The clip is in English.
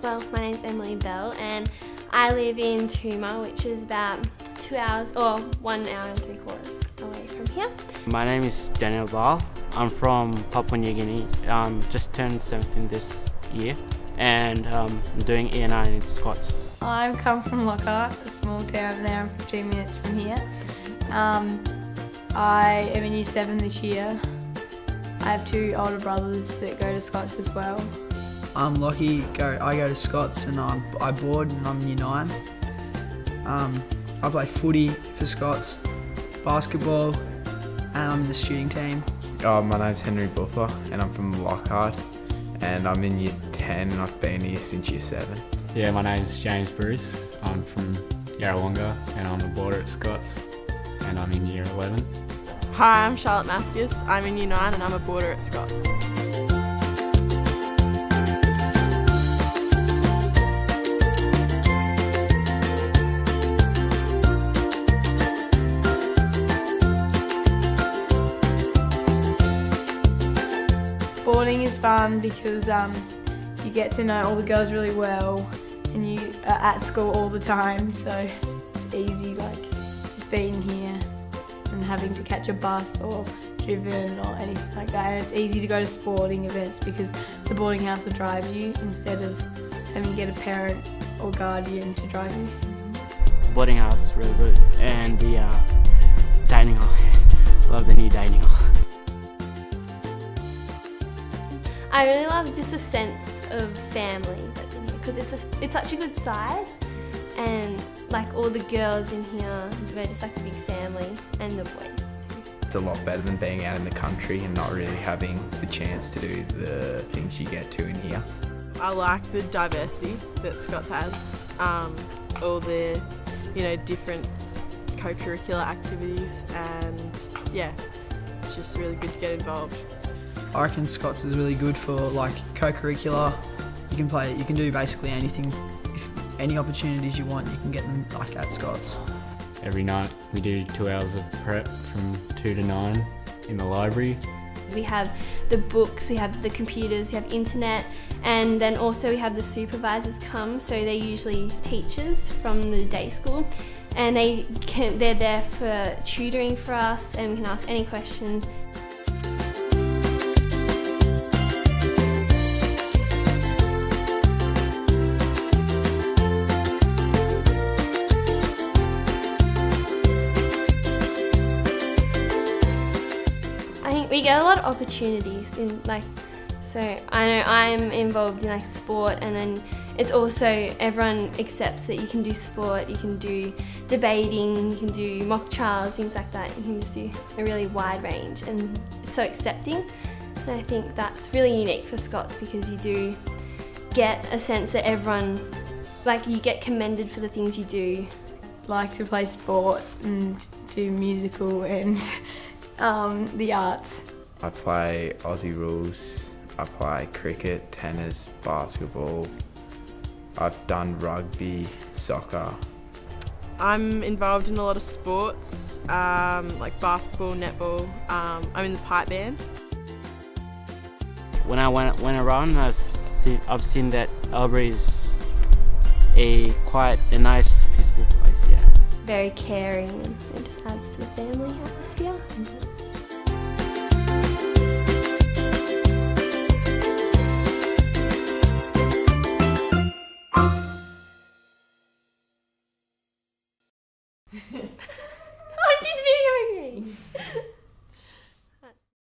Well, my name's Emily Bell and I live in Tooma, which is about 2 hours or 1 hour and 3/4 away from here. My name is Daniel Ball. I'm from Papua New Guinea. Just turned 17 this year and I'm doing E&I in Scots. I come from Lockhart, a small town an hour and 15 minutes from here. I am in Year 7 this year. I have 2 older brothers that go to Scots as well. I'm Lockie, I go to Scots and I board and I'm Year 9. I play footy for Scots, basketball, and I'm in the shooting team. My name's Henry Buffer and I'm from Lockhart and I'm in Year 10 and I've been here since Year 7. Yeah, my name's James Bruce. I'm from Yarrawonga and I'm a boarder at Scots and I'm in Year 11. Hi, I'm Charlotte Mascus. I'm in Year 9 and I'm a boarder at Scots. Boarding is fun because you get to know all the girls really well and you are at school all the time, so it's easy, like just being here and having to catch a bus or driven or anything like that. And it's easy to go to sporting events because the boarding house will drive you instead of having to get a parent or guardian to drive you. Boarding house is really good, and the dining hall. Love the new dining hall. I really love just a sense of family that's in here because it's such a good size, and like all the girls in here, we're just like a big family, and the boys too. It's a lot better than being out in the country and not really having the chance to do the things you get to in here. I like the diversity that Scots has, all the different co-curricular activities, and yeah, it's just really good to get involved. I reckon Scots is really good for like co-curricular. You can do basically anything. If any opportunities you want, you can get them like at Scots. Every night we do 2 hours of prep from 2 to 9 in the library. We have the books, we have the computers, we have internet, and then also we have the supervisors come, so they're usually teachers from the day school, and they're there for tutoring for us, and we can ask any questions. We get a lot of opportunities so I know I'm involved in sport, and then it's also everyone accepts that you can do sport, you can do debating, you can do mock trials, things like that. You can just do a really wide range, and it's so accepting. And I think that's really unique for Scots because you do get a sense that everyone, you get commended for the things you do. Like to play sport and do musical and the arts. I play Aussie rules, I play cricket, tennis, basketball. I've done rugby, soccer. I'm involved in a lot of sports, like basketball, netball. I'm in the pipe band. When I went around, I've seen that Albury is quite a nice, peaceful place. Yeah. Very caring, and it just adds to the family atmosphere.